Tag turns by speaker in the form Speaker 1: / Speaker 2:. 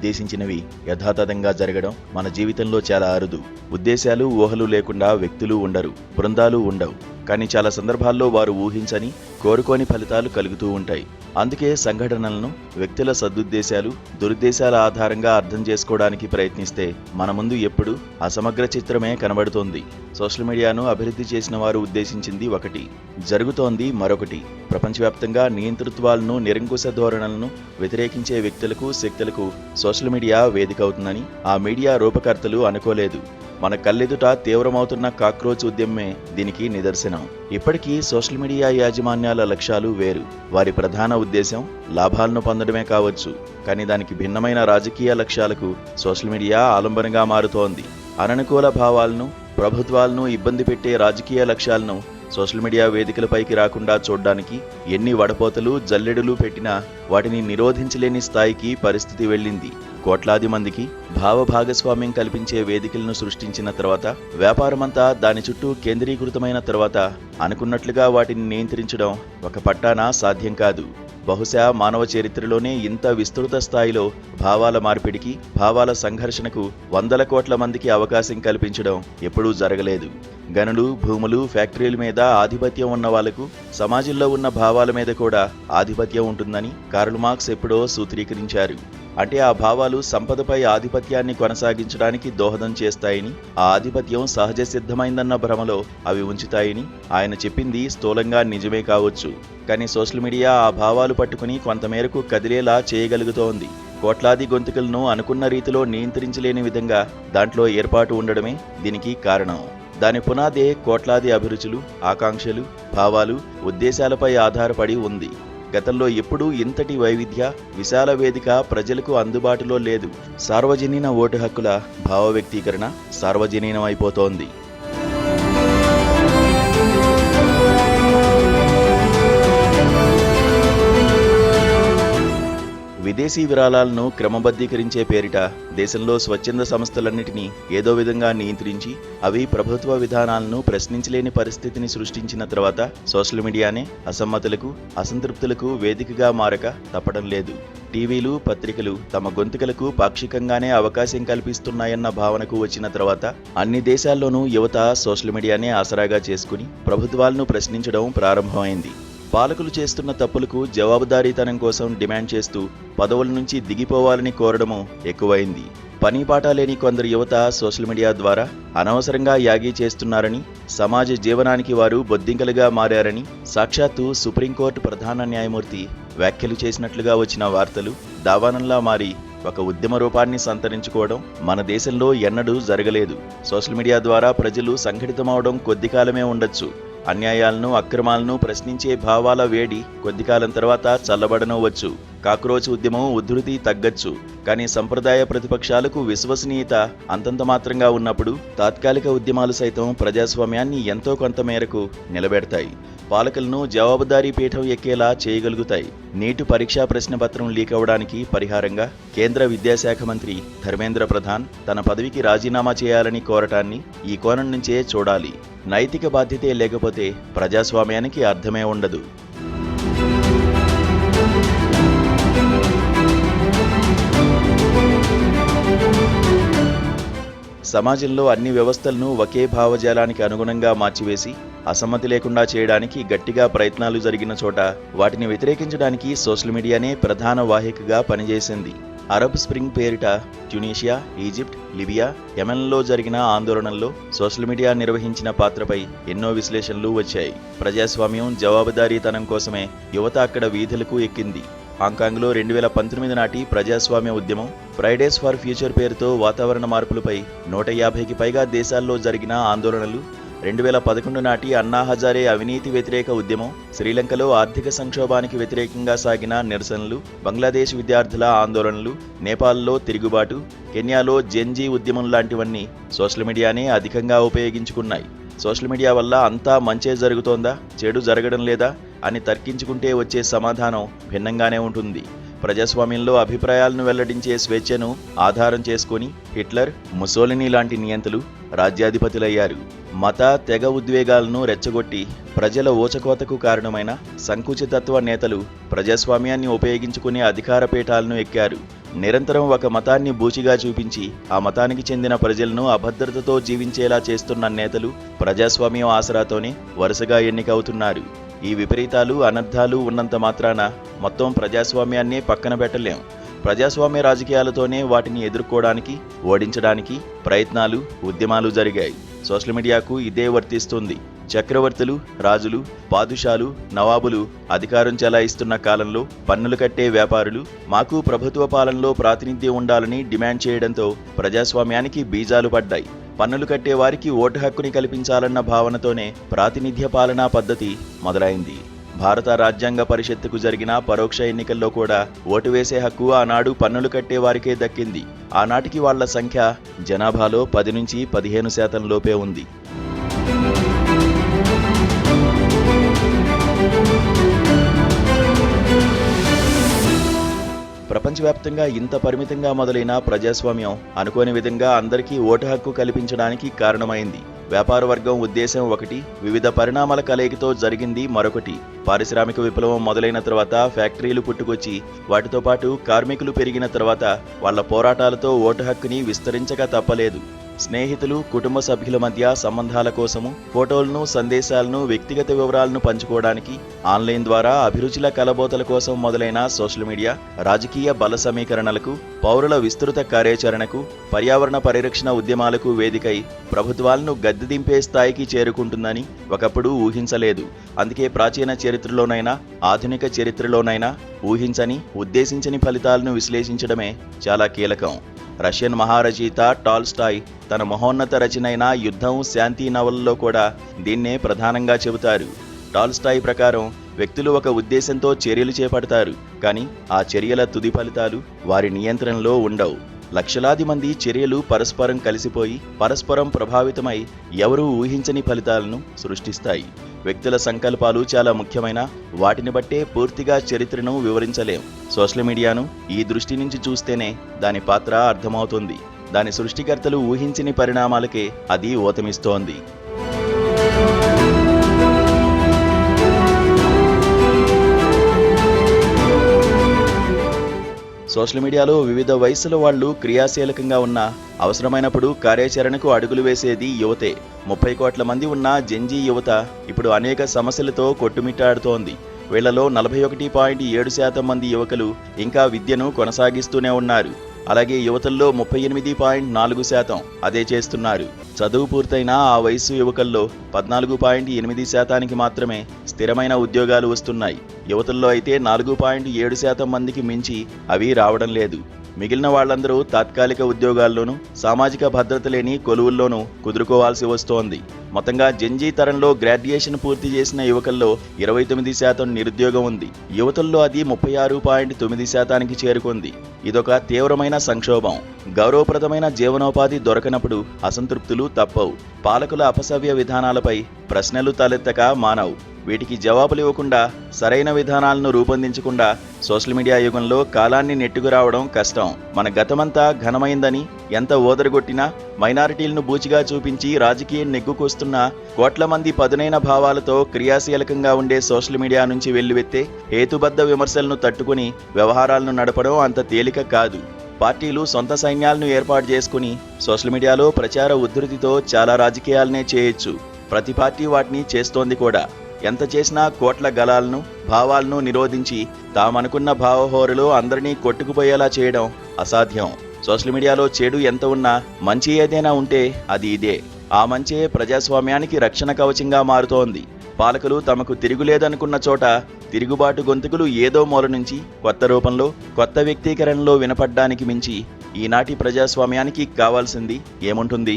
Speaker 1: ఉద్దేశించినవి యథాతథంగా జరగడం మన జీవితంలో చాలా అరుదు. ఉద్దేశాలు, ఊహలు లేకుండా వ్యక్తులు ఉండరు, బృందాలు ఉండవు. కానీ చాలా సందర్భాల్లో వారు ఊహించని, కోరుకోని ఫలితాలు కలుగుతూ ఉంటాయి. అందుకే సంఘటనలను వ్యక్తుల సదుద్దేశాలు, దురుద్దేశాల ఆధారంగా అర్థం చేసుకోవడానికి ప్రయత్నిస్తే మన ముందు ఎప్పుడూ అసమగ్ర చిత్రమే కనబడుతోంది. సోషల్ మీడియాను అభివృద్ధి చేసిన వారు ఉద్దేశించింది ఒకటి, జరుగుతోంది మరొకటి. ప్రపంచవ్యాప్తంగా నియంతృత్వాలను, నిరంకుశ ధోరణులను వ్యతిరేకించే వ్యక్తులకు, శక్తులకు సోషల్ మీడియా వేదిక అవుతుందని ఆ మీడియా రూపకర్తలు అనుకోలేదు. మన కళ్ళెదుట తీవ్రమవుతున్న కాక్రోచ్ ఉద్యమమే దీనికి నిదర్శనం. ఇప్పటికీ సోషల్ మీడియా యాజమాన్యాల లక్ష్యాలు వేరు. వారి ప్రధాన ఉద్దేశం లాభాలను పొందడమే కావచ్చు. కానీ దానికి భిన్నమైన రాజకీయ లక్ష్యాలకు సోషల్ మీడియా ఆలంబనగా మారుతోంది. అననుకూల భావాలను, ప్రభుత్వాలను ఇబ్బంది పెట్టే రాజకీయ లక్ష్యాలను సోషల్ మీడియా వేదికలపైకి రాకుండా చూడ్డానికి ఎన్ని వడపోతలు, జల్లెడులు పెట్టినా వాటిని నిరోధించలేని స్థాయికి పరిస్థితి వెళ్ళింది. కోట్లాది మందికి భాగస్వామ్యం కల్పించే వేదికలను సృష్టించిన తర్వాత, వ్యాపారమంతా దాని చుట్టూ కేంద్రీకృతమైన తర్వాత అనుకున్నట్లుగా వాటిని నియంత్రించడం ఒక పట్టాన సాధ్యం కాదు. బహుశా మానవ చరిత్రలోనే ఇంత విస్తృత స్థాయిలో భావాల మార్పిడికి, భావాల సంఘర్షణకు వందల కోట్ల మందికి అవకాశం కల్పించడం ఎప్పుడూ జరగలేదు. గనులు, భూములు, ఫ్యాక్టరీల మీద ఆధిపత్యం ఉన్న వాళ్లకు సమాజంలో ఉన్న భావాల మీద కూడా ఆధిపత్యం ఉంటుందని కార్ల్ మార్క్స్ ఎప్పుడో సూత్రీకరించారు. అంటే ఆ భావాలు సంపదపై ఆధిపత్యాన్ని కొనసాగించడానికి దోహదం చేస్తాయని, ఆ ఆధిపత్యం సహజ సిద్ధమైందన్న భ్రమలో అవి ఉంచుతాయని ఆయన చెప్పింది స్థూలంగా నిజమే కావచ్చు. కానీ సోషల్ మీడియా ఆ భావాలు పట్టుకుని కొంతమేరకు కదిలేలా చేయగలుగుతోంది. కోట్లాది గొంతుకలను అనుకున్న రీతిలో నియంత్రించలేని విధంగా దాంట్లో ఏర్పాటు ఉండడమే దీనికి కారణం. దాని పునాదే కోట్లాది అభిరుచులు, ఆకాంక్షలు, భావాలు, ఉద్దేశాలపై ఆధారపడి ఉంది. గతంలో ఎప్పుడూ ఇంతటి వైవిధ్య, విశాల వేదిక ప్రజలకు అందుబాటులో లేదు. సార్వజనీన ఓటు హక్కుల భావ వ్యక్తీకరణ సార్వజనీనమైపోతోంది. విదేశీ విరాళాలను క్రమబద్ధీకరించే పేరిట దేశంలో స్వచ్ఛంద సంస్థలన్నిటినీ ఏదో విధంగా నియంత్రించి అవి ప్రభుత్వ విధానాలను ప్రశ్నించలేని పరిస్థితిని సృష్టించిన తర్వాత సోషల్ మీడియానే అసమ్మతులకు, అసంతృప్తులకు వేదికగా మారక తప్పడం లేదు. టీవీలు, పత్రికలు తమ గొంతుకలకు పాక్షికంగానే అవకాశం కల్పిస్తున్నాయన్న భావనకు వచ్చిన తర్వాత అన్ని దేశాల్లోనూ యువత సోషల్ మీడియానే ఆసరాగా చేసుకుని ప్రభుత్వాలను ప్రశ్నించడం ప్రారంభమైంది. పాలకులు చేస్తున్న తప్పులకు జవాబుదారీతనం కోసం డిమాండ్ చేస్తూ పదవుల నుంచి దిగిపోవాలని కోరడము ఎక్కువైంది. పనిపాట లేని కొందరు యువత సోషల్ మీడియా ద్వారా అనవసరంగా యాగీ చేస్తున్నారని, సమాజ జీవనానికి వారు బొద్దింకలుగా మారారని సాక్షాత్తు సుప్రీంకోర్టు ప్రధాన న్యాయమూర్తి వ్యాఖ్యలు చేసినట్లుగా వచ్చిన వార్తలు దావానంలా మారి ఒక ఉద్యమ రూపాన్ని సంతరించుకోవడం మన దేశంలో ఎన్నడూ జరగలేదు. సోషల్ మీడియా ద్వారా ప్రజలు సంఘటితమవడం కొద్ది కాలమే ఉండొచ్చు. అన్యాయాలను, అక్రమాలను ప్రశ్నించే భావాల వేడి కొద్ది కాలం తర్వాత చల్లబడనవచ్చు. కాక్రోచ్ ఉద్యమం ఉధృతి తగ్గచ్చు. కానీ సంప్రదాయ ప్రతిపక్షాలకు విశ్వసనీయత అంతంత మాత్రంగా ఉన్నప్పుడు తాత్కాలిక ఉద్యమాలు సైతం ప్రజాస్వామ్యాన్ని ఎంతో కొంత మేరకు నిలబెడతాయి. పాలకులను జవాబుదారీ పీఠం ఎక్కేలా చేయగలుగుతాయి. నీటు పరీక్షా ప్రశ్నపత్రం లీక్ అవడానికి పరిహారంగా కేంద్ర విద్యాశాఖ మంత్రి ధర్మేంద్ర ప్రధాన్ తన పదవికి రాజీనామా చేయాలని కోరటాన్ని ఈ కోణం నుంచే చూడాలి. నైతిక బాధ్యతే లేకపోతే ప్రజాస్వామ్యానికి అర్థమే ఉండదు. సమాజంలో అన్ని వ్యవస్థలను ఒకే భావజాలానికి అనుగుణంగా మార్చివేసి అసమ్మతి లేకుండా చేయడానికి గట్టిగా ప్రయత్నాలు జరిగిన చోట వాటిని వ్యతిరేకించడానికి సోషల్ మీడియానే ప్రధాన వాహికగా పనిచేసింది. అరబ్ స్ప్రింగ్ పేరిట ట్యునీషియా, ఈజిప్ట్, లిబియా, యెమెన్లో జరిగిన ఆందోళనల్లో సోషల్ మీడియా నిర్వహించిన పాత్రపై ఎన్నో విశ్లేషణలు వచ్చాయి. ప్రజాస్వామ్యం, జవాబుదారీతనం కోసమే యువత అక్కడ వీధులకు ఎక్కింది. హాంకాంగ్లో 2019 నాటి ప్రజాస్వామ్య ఉద్యమం, ఫ్రైడేస్ ఫర్ ఫ్యూచర్ పేరుతో వాతావరణ మార్పులపై 150కి పైగా దేశాల్లో జరిగిన ఆందోళనలు, 2011 నాటి అన్నా హజారే అవినీతి వ్యతిరేక ఉద్యమం, శ్రీలంకలో ఆర్థిక సంక్షోభానికి వ్యతిరేకంగా సాగిన నిరసనలు, బంగ్లాదేశ్ విద్యార్థుల ఆందోళనలు, నేపాల్లో తిరుగుబాటు, కెన్యాలో జెన్జీ ఉద్యమం లాంటివన్నీ సోషల్ మీడియానే అధికంగా ఉపయోగించుకున్నాయి. సోషల్ మీడియా వల్ల అంతా మంచే జరుగుతోందా, చెడు జరగడం లేదా అని తర్కించుకుంటే వచ్చే సమాధానం భిన్నంగానే ఉంటుంది. ప్రజాస్వామ్యంలో అభిప్రాయాలను వెల్లడించే స్వేచ్ఛను ఆధారం చేసుకుని హిట్లర్, ముసోలినీ లాంటి నియంతలు రాజ్యాధిపతులయ్యారు. మత తెగ ఉద్వేగాలను రెచ్చగొట్టి ప్రజల ఊచకోతకు కారణమైన సంకుచితత్వ నేతలు ప్రజాస్వామ్యాన్ని ఉపయోగించుకునే అధికార పీఠాలను ఎక్కారు. నిరంతరం ఒక మతాన్ని బూచిగా చూపించి ఆ మతానికి చెందిన ప్రజలను అభద్రతతో జీవించేలా చేస్తున్న నేతలు ప్రజాస్వామ్యం ఆసరాతోనే వరుసగా ఎన్నికవుతున్నారు. ఈ విపరీతాలు అనర్థాలు ఉన్నంత మాత్రాన మొత్తం ప్రజాస్వామ్యాన్నే పక్కన పెట్టలేం. ప్రజాస్వామ్య రాజకీయాలతోనే వాటిని ఎదుర్కోవడానికి, ఓడించడానికి ప్రయత్నాలు, ఉద్యమాలు జరిగాయి. సోషల్ మీడియాకు ఇదే వర్తిస్తుంది. చక్రవర్తులు, రాజులు, పాదుషాలు, నవాబులు అధికారం చెలాయిస్తున్న కాలంలో పన్నులు కట్టే వ్యాపారులు మాకు ప్రభుత్వ పాలనలో ప్రాతినిధ్యం ఉండాలని డిమాండ్ చేయడంతో ప్రజాస్వామ్యానికి బీజాలు పడ్డాయి. పన్నులు కట్టే వారికి ఓటు హక్కుని కల్పించాలన్న భావనతోనే ప్రాతినిధ్య పాలనా పద్ధతి మొదలైంది. భారత రాజ్యాంగ పరిషత్తుకు జరిగిన పరోక్ష ఎన్నికల్లో కూడా ఓటు వేసే హక్కు ఆనాడు పన్నులు కట్టే వారికే దక్కింది. ఆనాటికి వాళ్ల సంఖ్య జనాభాలో 10 నుంచి 15% లోపే ఉంది. ప్రపంచవ్యాప్తంగా ఇంత పరిమితంగా మొదలైన ప్రజాస్వామ్యం అనుకోని విధంగా అందరికీ ఓటు హక్కు కల్పించడానికి కారణమైంది. వ్యాపార వర్గం ఉద్దేశం ఒకటి, వివిధ పరిణామాల కలయికతో జరిగింది మరొకటి. పారిశ్రామిక విప్లవం మొదలైన తర్వాత ఫ్యాక్టరీలు పుట్టుకొచ్చి వాటితో పాటు కార్మికులు పెరిగిన తర్వాత వాళ్ల పోరాటాలతో ఓటు హక్కుని విస్తరించక తప్పలేదు. స్నేహితులు, కుటుంబ సభ్యుల మధ్య సంబంధాల కోసము ఫోటోలను, సందేశాలను, వ్యక్తిగత వివరాలను పంచుకోవడానికి ఆన్లైన్ ద్వారా అభిరుచుల కలబోతల కోసం మొదలైన సోషల్ మీడియా రాజకీయ బల సమీకరణలకు, పౌరుల విస్తృత కార్యాచరణకు, పర్యావరణ పరిరక్షణ ఉద్యమాలకు వేదికై ప్రభుత్వాలను గద్దె దింపే స్థాయికి చేరుకుంటుందని ఒకప్పుడు ఊహించలేదు. అందుకే ప్రాచీన చరిత్రలోనైనా, ఆధునిక చరిత్రలోనైనా ఊహించని, ఉద్దేశించని ఫలితాలను విశ్లేషించడమే చాలా కీలకం. రష్యన్ మహారచయిత టాల్స్టాయ్ తన మహోన్నత రచనైన యుద్ధం, శాంతి నవలలో కూడా దీన్నే ప్రధానంగా చెబుతారు. టాల్స్టాయ్ ప్రకారం వ్యక్తులు ఒక ఉద్దేశంతో చర్యలు చేపడతారు, కానీ ఆ చర్యల తుది ఫలితాలు వారి నియంత్రణలో ఉండవు. లక్షలాది మంది చర్యలు పరస్పరం కలిసిపోయి, పరస్పరం ప్రభావితమై ఎవరూ ఊహించని ఫలితాలను సృష్టిస్తాయి. వ్యక్తుల సంకల్పాలు చాలా ముఖ్యమైన, వాటిని బట్టే పూర్తిగా చరిత్రను వివరించలేం. సోషల్ మీడియాను ఈ దృష్టి నుంచి చూస్తేనే దాని పాత్ర అర్థమవుతుంది. దాని సృష్టికర్తలు ఊహించని పరిణామాలకే అది ఊతమిస్తోంది. సోషల్ మీడియాలో వివిధ వయసుల వాళ్లు క్రియాశీలకంగా ఉన్న, అవసరమైనప్పుడు కార్యాచరణకు అడుగులు వేసేది యువతే. 30 కోట్ల మంది ఉన్న జెన్జీ యువత ఇప్పుడు అనేక సమస్యలతో కొట్టుమిట్టాడుతోంది. వీళ్లలో 41.7% మంది యువకులు ఇంకా విద్యను కొనసాగిస్తూనే ఉన్నారు. అలాగే యువతల్లో 38.4% అదే చేస్తున్నారు. చదువు పూర్తయిన ఆ వయసు యువకుల్లో 14.8% మాత్రమే స్థిరమైన ఉద్యోగాలు వస్తున్నాయి. యువతల్లో అయితే 4.7% మందికి మించి అవి రావడం లేదు. మిగిలిన వాళ్లందరూ తాత్కాలిక ఉద్యోగాల్లోనూ, సామాజిక భద్రత లేని కొలువుల్లోనూ కుదురుకోవాల్సి వస్తోంది. మొత్తంగా జెన్జీ తరంలో గ్రాడ్యుయేషన్ పూర్తి చేసిన యువకుల్లో 29% నిరుద్యోగం ఉంది. యువతుల్లో అది 36.9%కి చేరుకుంది. ఇదొక తీవ్రమైన సంక్షోభం. గౌరవప్రదమైన జీవనోపాధి దొరకనప్పుడు అసంతృప్తులు తప్పవు. పాలకుల అపసవ్య విధానాలపై ప్రశ్నలు తలెత్తక మానవు. వీటికి జవాబులు ఇవ్వకుండా, సరైన విధానాలను రూపొందించకుండా సోషల్ మీడియా యుగంలో కాలాన్ని నెట్టుకురావడం కష్టం. మన గతమంతా ఘనమైందని ఎంత ఓదరగొట్టినా, మైనారిటీలను బూచిగా చూపించి రాజకీయం నెగ్గుకొస్తున్న కోట్ల మంది పదునైన భావాలతో క్రియాశీలకంగా ఉండే సోషల్ మీడియా నుంచి వెల్లువెత్తే హేతుబద్ధ విమర్శలను తట్టుకుని వ్యవహారాలను నడపడం అంత తేలిక కాదు. పార్టీలు సొంత సైన్యాలను ఏర్పాటు చేసుకుని సోషల్ మీడియాలో ప్రచార ఉద్ధృతితో చాలా రాజకీయాలనే చేయొచ్చు. ప్రతి పార్టీ వాటిని చేస్తోంది కూడా. ఎంత చేసినా కోట్ల గలాలను, భావాలను నిరోధించి తామనుకున్న భావహోరులో అందరినీ కొట్టుకుపోయేలా చేయడం అసాధ్యం. సోషల్ మీడియాలో చెడు ఎంత ఉన్నా మంచి ఏదైనా ఉంటే అది ఇదే. ఆ మంచే ప్రజాస్వామ్యానికి రక్షణ కవచంగా మారుతోంది. పాలకులు తమకు తిరుగులేదనుకున్న చోట తిరుగుబాటు గొంతుకులు ఏదో మూల నుంచి కొత్త రూపంలో, కొత్త వ్యక్తీకరణలో వినపడ్డానికి మించి ఈనాటి ప్రజాస్వామ్యానికి కావాల్సింది ఏముంటుంది?